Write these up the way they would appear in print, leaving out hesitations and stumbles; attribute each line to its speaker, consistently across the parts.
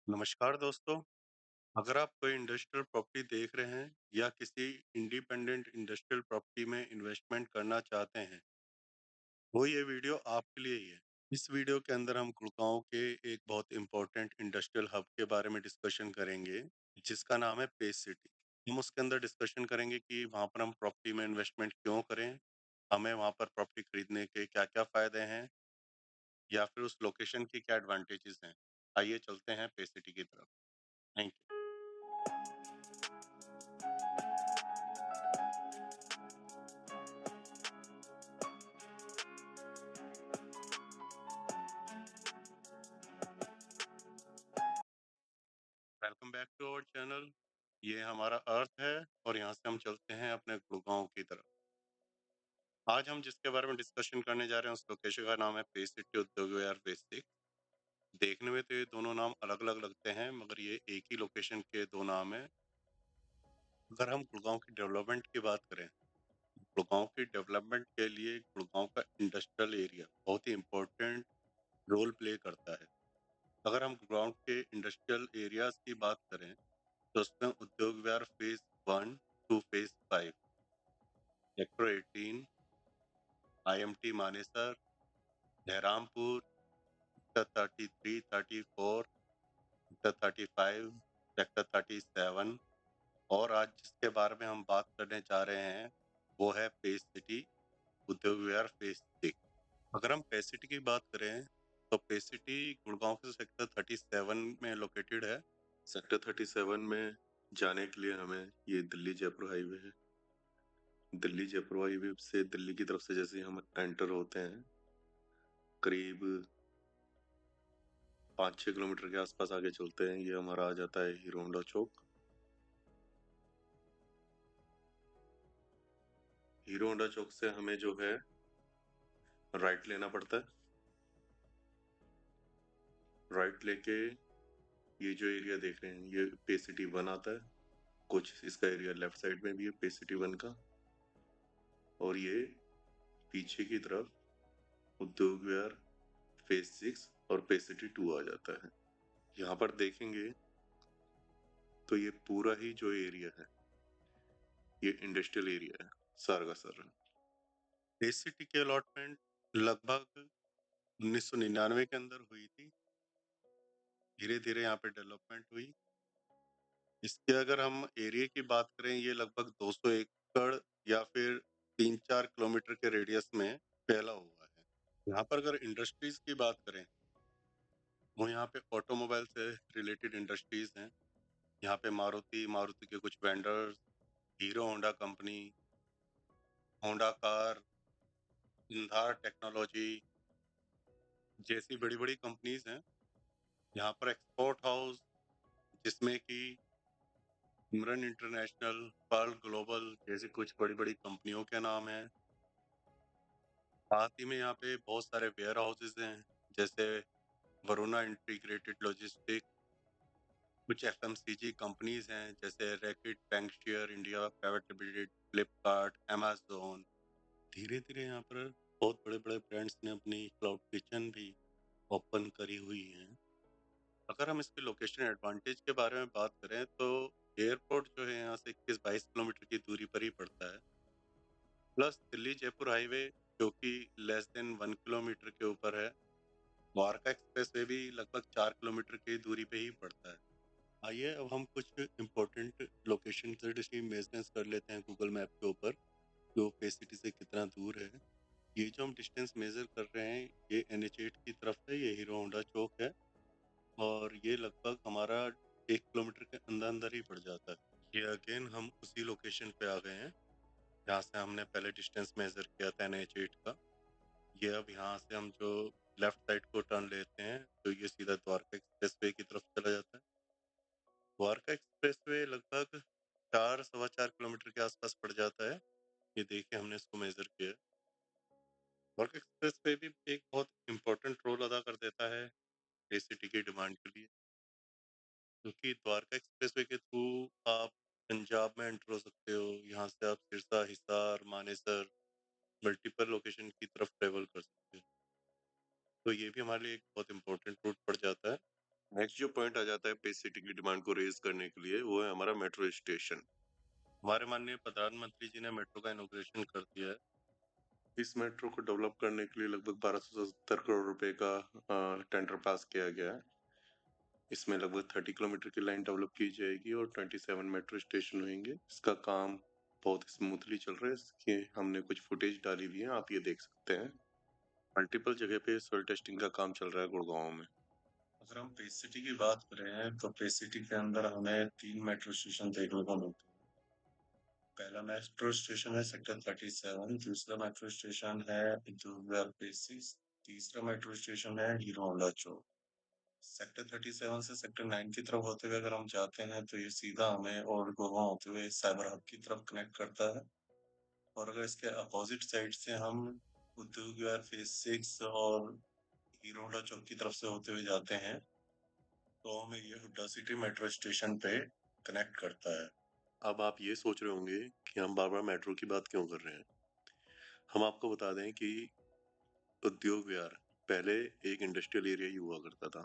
Speaker 1: नमस्कार दोस्तों। अगर आप कोई इंडस्ट्रियल प्रॉपर्टी देख रहे हैं या किसी इंडिपेंडेंट इंडस्ट्रियल प्रॉपर्टी में इन्वेस्टमेंट करना चाहते हैं, तो ये वीडियो आपके लिए ही है। इस वीडियो के अंदर हम गुड़गांव के एक बहुत इंपॉर्टेंट इंडस्ट्रियल हब के बारे में डिस्कशन करेंगे, जिसका नाम है पेस सिटी। हम उसके अंदर डिस्कशन करेंगे कि वहाँ पर हम प्रॉपर्टी में इन्वेस्टमेंट क्यों करें, हमें वहाँ पर प्रॉपर्टी खरीदने के क्या-क्या फायदे हैं या फिर उस लोकेशन की क्या एडवांटेजेस हैं। आइए चलते हैं पेस सिटी की तरफ। Thank you. Welcome back to our channel. ये हमारा अर्थ है और यहाँ से हम चलते हैं अपने गुड़गांव की तरफ। आज हम जिसके बारे में डिस्कशन करने जा रहे हैं उस लोकेशन का नाम है पेस सिटी उद्योग विहार फेज 6। देखने में तो ये दोनों नाम अलग अलग लगते हैं, मगर ये एक ही लोकेशन के दो नाम हैं। अगर हम गुड़गांव की डेवलपमेंट की बात करें, गुड़गांव की डेवलपमेंट के लिए गुड़गांव का इंडस्ट्रियल एरिया बहुत ही इम्पोर्टेंट रोल प्ले करता है। अगर हम गुड़गांव के इंडस्ट्रियल एरियाज की बात करें तो उसमें Udyog Vihar phase 1 to phase 5, sector 18, IMT Manesar, Baharampur, sector 33, 34, sector 35, sector 37 और आज जिसके बारे में हम बात करने जा रहे हैं वो है पेस सिटी उद्योग विहार फेज 6। अगर हम पेस सिटी की बात करें तो पेस सिटी गुड़गांव के सेक्टर 37 में लोकेटेड है। सेक्टर 37 में जाने के लिए हमें ये दिल्ली जयपुर हाईवे है। दिल्ली जयपुर हाईवे से दिल्ली की तरफ से जैसे ही हम एंटर होते हैं, करीब 5-6 किलोमीटर के आसपास आगे चलते हैं, ये हमारा आ जाता है हीरो होंडा चौक। हीरो होंडा चौक से हमें जो है राइट लेना पड़ता है। राइट लेके ये जो एरिया देख रहे हैं ये पे सिटी 1 आता है। कुछ इसका एरिया लेफ्ट साइड में भी है पे सिटी 1 का, और ये पीछे की तरफ उद्योग विहार फेज 6 और पे सिटी 2 आ जाता है। यहाँ पर देखेंगे तो ये पूरा ही जो एरिया है ये इंडस्ट्रियल एरिया है सारा का सारा। पे सिटी की अलॉटमेंट लगभग 1999 के अंदर हुई थी। धीरे धीरे यहाँ पे डेवलपमेंट हुई। इसके अगर हम एरिया की बात करें, ये लगभग 200 एकड़ या फिर 3-4 किलोमीटर के रेडियस में फैला हुआ है। यहाँ पर अगर इंडस्ट्रीज की बात करें वो यहाँ पे ऑटोमोबाइल से रिलेटेड इंडस्ट्रीज हैं। यहाँ पे मारुति के कुछ vendors, Hero Honda company, Honda car, इंधार टेक्नोलॉजी जैसी बड़ी बड़ी कंपनीज हैं। यहाँ पर एक्सपोर्ट हाउस जिसमें कि सिमरन इंटरनेशनल, पर्ल ग्लोबल जैसी कुछ बड़ी बड़ी कंपनियों के नाम हैं। साथ ही में यहाँ पे बहुत सारे वेयर हाउसेज हैं, जैसे वरुणा इंटीग्रेटेड लॉजिस्टिक। कुछ FMCG कंपनीज हैं जैसे Reckitt Benckiser India private limited, Flipkart, Amazon. धीरे धीरे यहाँ पर बहुत बड़े बड़े ब्रांड्स ने अपनी क्लाउड किचन भी ओपन करी हुई हैं। अगर हम इसके लोकेशन एडवांटेज के बारे में बात करें तो एयरपोर्ट जो है यहाँ से 21-22 किलोमीटर की दूरी पर ही पड़ता है। प्लस दिल्ली जयपुर हाईवे जो कि लेस देन 1 किलोमीटर के ऊपर है। द्वारका एक्सप्रेस वे भी लगभग 4 किलोमीटर की दूरी पे ही पड़ता है। आइए अब हम कुछ इम्पोर्टेंट लोकेशन से इमेजेस कर लेते हैं गूगल मैप के ऊपर, जो पे सिटी से कितना दूर है। ये जो हम डिस्टेंस मेजर कर रहे हैं ये NH8 की तरफ है, ये हीरो होंडा चौक है और ये लगभग हमारा 1 किलोमीटर के अंदर अंदर ही पड़ जाता है। ये अगेन हम उसी लोकेशन पे आ गए हैं जहाँ से हमने पहले डिस्टेंस मेजर किया था NH8 का। ये अब यहाँ से हम जो लेफ्ट साइड को टर्न लेते हैं तो ये सीधा द्वारका एक्सप्रेस वे की तरफ चला जाता है। द्वारका एक्सप्रेस वे लगभग 4-4.25 किलोमीटर के आसपास पड़ जाता है। ये देखिए हमने इसको मेजर किया है। द्वारका एक्सप्रेस वे भी एक बहुत इंपॉर्टेंट रोल अदा कर देता है ए सिटी की डिमांड के लिए, क्योंकि द्वारका एक्सप्रेसवे के थ्रू आप पंजाब में एंटर हो सकते हो। यहाँ से आप सिरसा, हिसार, मानेसर मल्टीपल लोकेशन की तरफ ट्रेवल कर सकते हो। तो ये भी हमारे लिए एक बहुत इंपॉर्टेंट रूट पड़ जाता है। नेक्स्ट जो पॉइंट आ जाता है पे सिटी की डिमांड को रेज करने के लिए, वो है हमारा मेट्रो स्टेशन। हमारे माननीय प्रधानमंत्री जी ने मेट्रो का इनॉग्रेशन कर दिया है। इस मेट्रो को डेवलप करने के लिए लगभग 1270 करोड़ रुपए का टेंडर पास किया गया है। इसमें लगभग 30 किलोमीटर की लाइन डेवलप की जाएगी और 27 मेट्रो स्टेशन होंगे। इसका काम बहुत स्मूथली चल रहा है। इसके हमने कुछ फुटेज डाली हुई है, आप ये देख सकते हैं। मल्टीपल जगह पे सॉइल टेस्टिंग का काम चल रहा है गुड़गांव में। अगर हम पे सिटी की बात करें तो पे सिटी के अंदर हमें 3 मेट्रो स्टेशन देखने को मिलते हैं। पहला मेट्रो स्टेशन है सेक्टर 37, दूसरा मेट्रो स्टेशन है इंदौर बेसिस, तीसरा मेट्रो स्टेशन है हीरो होंडा चौक। सेक्टर 37 से सेक्टर 9 की तरफ होते हुए अगर हम जाते हैं तो ये सीधा हमें और गोवा होते हुए साइबर हब की तरफ कनेक्ट करता है। और अगर इसके अपोजिट साइड से हम उद्योग विहार फेज 6 और हीरो होंडा चौक की तरफ से होते हुए जाते हैं तो हमें ये हुड्डा सिटी मेट्रो स्टेशन पे कनेक्ट करता है। अब आप ये सोच रहे होंगे कि हम बार बार मेट्रो की बात क्यों कर रहे हैं। हम आपको बता दें कि उद्योग विहार पहले एक इंडस्ट्रियल एरिया ही हुआ करता था।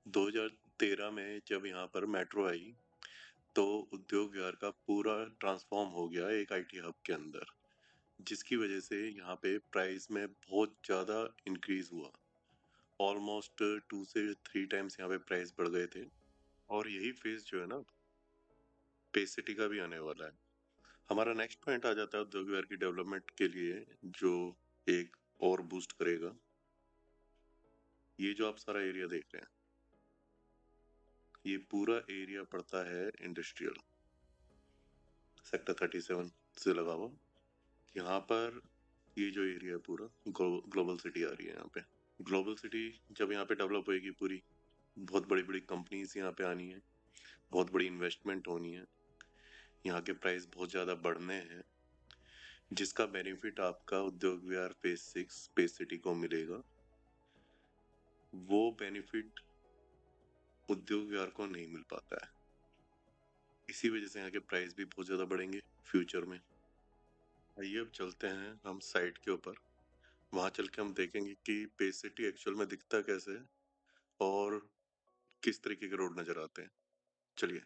Speaker 1: 2013 में जब यहाँ पर मेट्रो आई तो उद्योग विहार का पूरा ट्रांसफॉर्म हो गया एक आईटी हब के अंदर, जिसकी वजह से यहाँ पे प्राइस में बहुत ज़्यादा इंक्रीज हुआ। ऑलमोस्ट 2 से 3 टाइम्स यहाँ पे प्राइस बढ़ गए थे। और यही फेज जो है ना, पे सिटी का भी आने वाला है। हमारा नेक्स्ट पॉइंट आ जाता है उद्योग विहार की डेवलपमेंट के लिए, जो एक और बूस्ट करेगा। ये जो आप सारा एरिया देख रहे हैं, ये पूरा एरिया पड़ता है इंडस्ट्रियल सेक्टर 37 से लगा हुआ। यहाँ पर ये जो एरिया है पूरा ग्लोबल सिटी आ रही है। यहाँ पे ग्लोबल सिटी जब यहाँ पे डेवलप होएगी पूरी, बहुत बड़ी बड़ी कंपनीज यहाँ पे आनी है, बहुत बड़ी इन्वेस्टमेंट होनी है, यहाँ के प्राइस बहुत ज़्यादा बढ़ने हैं, जिसका बेनिफिट आपका उद्योग विहार फेज 6 स्पेस सिटी को मिलेगा। वो बेनिफिट उद्योग विहार को नहीं मिल पाता है। इसी वजह से यहाँ के प्राइस भी बहुत ज़्यादा बढ़ेंगे फ्यूचर में। आइए अब चलते हैं हम साइट के ऊपर। वहाँ चल के हम देखेंगे कि पे सिटी एक्चुअल में दिखता कैसे है और किस तरीके के रोड नज़र आते हैं। चलिए,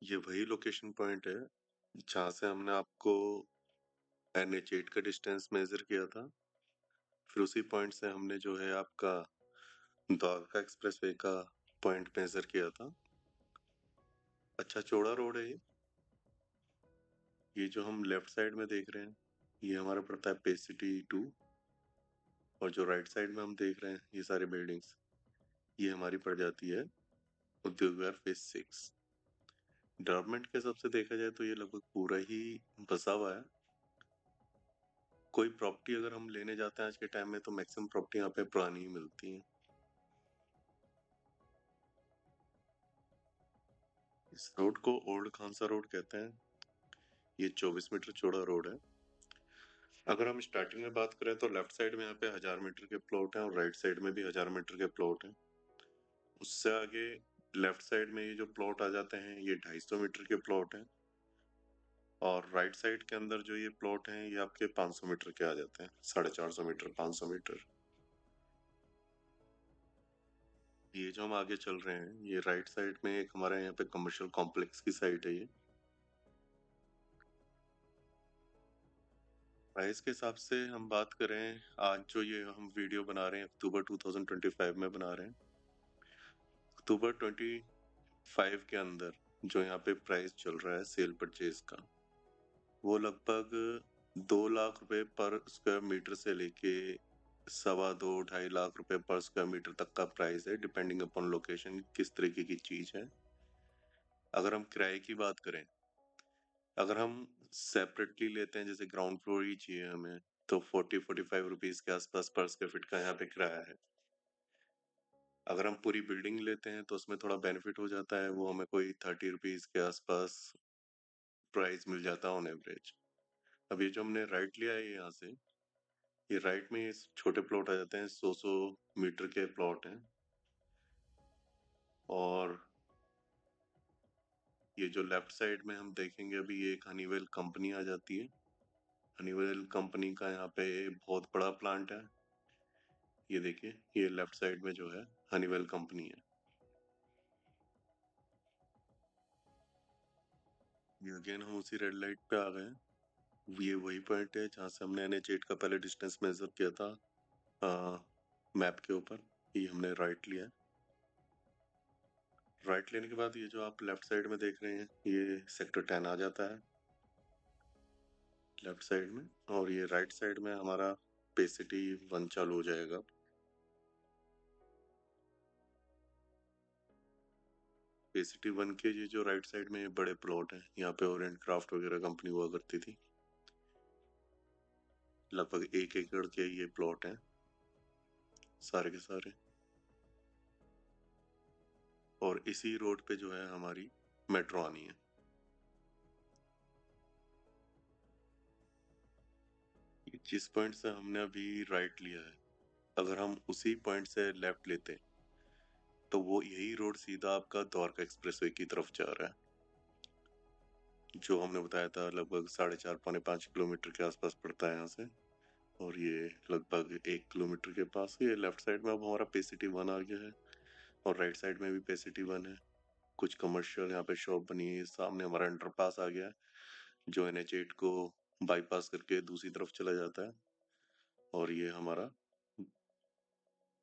Speaker 1: ये वही लोकेशन पॉइंट है जहाँ से हमने आपको NH8 का डिस्टेंस मेजर किया था। फिर उसी पॉइंट से हमने जो है आपका द्वारका एक्सप्रेसवे का पॉइंट मेजर किया था। अच्छा चौड़ा रोड है ये जो हम लेफ्ट साइड में देख रहे हैं, ये हमारा पड़ता है पे सिटी 2। और जो राइट साइड में हम देख रहे हैं ये सारी बिल्डिंग्स, ये हमारी पड़ जाती है उद्योग विहार फेज 6। डेवलपमेंट के हिसाब से देखा जाए तो ये लगभग पूरा ही बसा हुआ है। कोई प्रॉपर्टी अगर हम लेने जाते हैं आज के टाइम में तो मैक्सिमम प्रॉपर्टी यहाँ पे पुरानी ही मिलती है। इस रोड को ओल्ड खानसा रोड कहते हैं। ये 24 मीटर चौड़ा रोड है। अगर हम स्टार्टिंग में बात करें तो लेफ्ट साइड में यहाँ पे 1000 मीटर के प्लॉट हैं और राइट साइड में भी 1000 मीटर के प्लॉट हैं। उससे आगे लेफ्ट साइड में ये जो प्लॉट आ जाते हैं ये 250 मीटर के प्लॉट हैं। और राइट साइड के अंदर जो ये प्लॉट हैं ये आपके 500 मीटर के आ जाते हैं, 450 मीटर 500 मीटर। ये जो हम आगे चल रहे हैं ये राइट साइड में एक हमारे यहाँ पे कमर्शियल कॉम्प्लेक्स की साइट है। ये प्राइस के हिसाब से हम बात करें, आज जो ये हम वीडियो बना रहे हैं अक्टूबर 2025 में बना रहे हैं, अक्टूबर 25 के अंदर जो यहाँ पे प्राइस चल रहा है सेल परचेज का, वो लगभग 2 लाख रुपए पर स्क्वायर मीटर से लेके 2.25 2-2.5 लाख रुपए पर स्क्वायर मीटर तक का प्राइस है, डिपेंडिंग अपॉन लोकेशन किस तरीके की चीज है। अगर हम किराए की बात करें, अगर हम सेपरेटली लेते हैं जैसे ग्राउंड फ्लोर ही चाहिए हमें, तो 40-45 रुपीज के आसपास पर स्क्वायर फीट का यहाँ पे किराया है। अगर हम पूरी बिल्डिंग लेते हैं तो उसमें थोड़ा बेनिफिट हो जाता है, वो हमें कोई 30 रुपीज के आसपास प्राइस मिल जाता है ऑन एवरेज। अब ये जो हमने राइट लिया है यहाँ से, ये राइट में ये छोटे प्लॉट आ जाते हैं, 100 मीटर के प्लॉट हैं। और ये जो लेफ्ट साइड में हम देखेंगे अभी ये एक हनीवेल कंपनी आ जाती है। हनीवेल कंपनी का यहाँ पे बहुत बड़ा प्लांट है। ये देखिए, ये लेफ्ट साइड में जो है हनीवेल कंपनी है। ये अगेन हम उसी रेड लाइट पे आ गए हैं। ये वही पॉइंट है जहाँ से हमने NH8 का पहले डिस्टेंस मेजर किया था मैप के ऊपर। ये हमने राइट लिया है। राइट लेने के बाद ये जो आप लेफ्ट साइड में देख रहे हैं, ये सेक्टर 10 आ जाता है लेफ्ट साइड में, और ये राइट साइड में हमारा पे सिटी 1 चालू हो जाएगा। पे सिटी 1 के ये जो राइट साइड में बड़े प्लॉट हैं, यहाँ पे ओरिएंट क्राफ्ट वगैरह कंपनी हुआ करती थी। लगभग 1 एकड़ के ये प्लॉट हैं सारे के सारे। और इसी रोड पे जो है हमारी मेट्रो आनी है। जिस पॉइंट से हमने अभी राइट लिया है, अगर हम उसी पॉइंट से लेफ्ट लेते तो वो यही रोड सीधा आपका द्वारका एक्सप्रेसवे की तरफ जा रहा है, जो हमने बताया था लगभग 4.5 पौने 5 किलोमीटर के आसपास पड़ता है यहाँ से। और ये लगभग 1 किलोमीटर के पास ये लेफ्ट साइड में अब हमारा पे सिटी 1 आ गया है, और राइट साइड में भी पे सिटी 1 है। कुछ कमर्शियल यहाँ पे शॉप बनी है। सामने हमारा अंडरपास आ गया है, जो NH8 को बाईपास करके दूसरी तरफ चला जाता है। और ये हमारा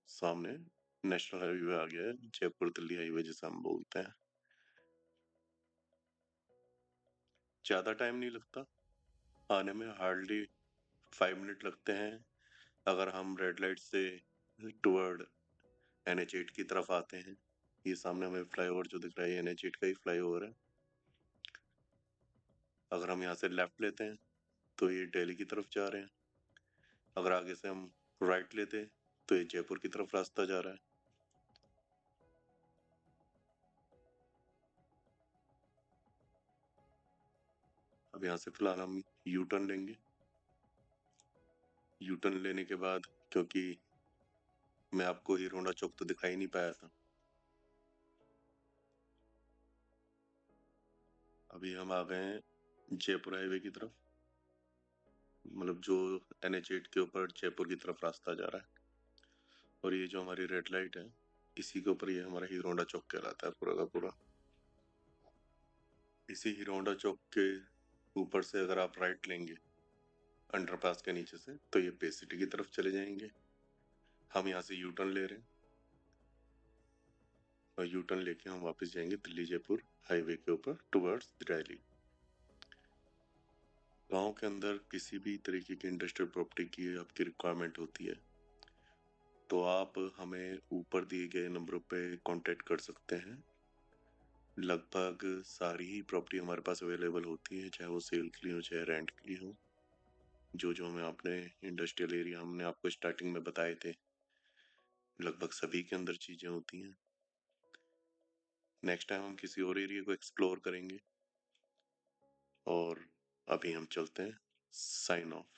Speaker 1: सामने नेशनल हाईवे आ गया है, जयपुर दिल्ली हाईवे जिसे हम बोलते हैं। ज्यादा टाइम नहीं लगता आने में, हार्डली 5 मिनट लगते हैं अगर हम रेड लाइट से टुवर्ड NH8 की तरफ आते हैं। ये सामने हमें फ्लाईओवर जो दिख रहा है, NH8 का ही फ्लाईओवर है। अगर हम यहाँ से लेफ्ट लेते हैं तो ये दिल्ली की तरफ जा रहे हैं। अगर आगे से हम राइट लेते हैं तो ये जयपुर की तरफ रास्ता जा रहा है। अब यहाँ से फिलहाल हम यू टर्न लेंगे। यू टर्न लेने के बाद, क्योंकि मैं आपको हीरो होंडा चौक तो दिखाई नहीं पाया था, अभी हम आ गए हैं जयपुर हाईवे की तरफ, मतलब जो NH8 के ऊपर जयपुर की तरफ रास्ता जा रहा है। और ये जो हमारी रेड लाइट है, इसी के ऊपर ये हमारा हीरो होंडा चौक कहलाता है पूरा का पूरा। इसी हीरो होंडा चौक के ऊपर से अगर आप राइट लेंगे अंडरपास के नीचे से, तो ये पे सिटी की तरफ चले जाएंगे। हम यहाँ से यू टर्न ले रहे हैं, और यू टर्न लेके हम वापस जाएंगे दिल्ली जयपुर हाईवे के ऊपर टुवर्ड्स दिल्ली। गांव के अंदर किसी भी तरीके की इंडस्ट्रियल प्रॉपर्टी की आपकी रिक्वायरमेंट होती है तो आप हमें ऊपर दिए गए नंबरों पे कांटेक्ट कर सकते हैं। लगभग सारी ही प्रॉपर्टी हमारे पास अवेलेबल होती है, चाहे वो सेल के लिए हो चाहे रेंट के लिए हो। जो जो हमें आपने इंडस्ट्रियल एरिया हमने आपको स्टार्टिंग में बताए थे, लगभग सभी के अंदर चीजें होती हैं। नेक्स्ट टाइम हम किसी और एरिया को एक्सप्लोर करेंगे, और अभी हम चलते हैं। Sign of.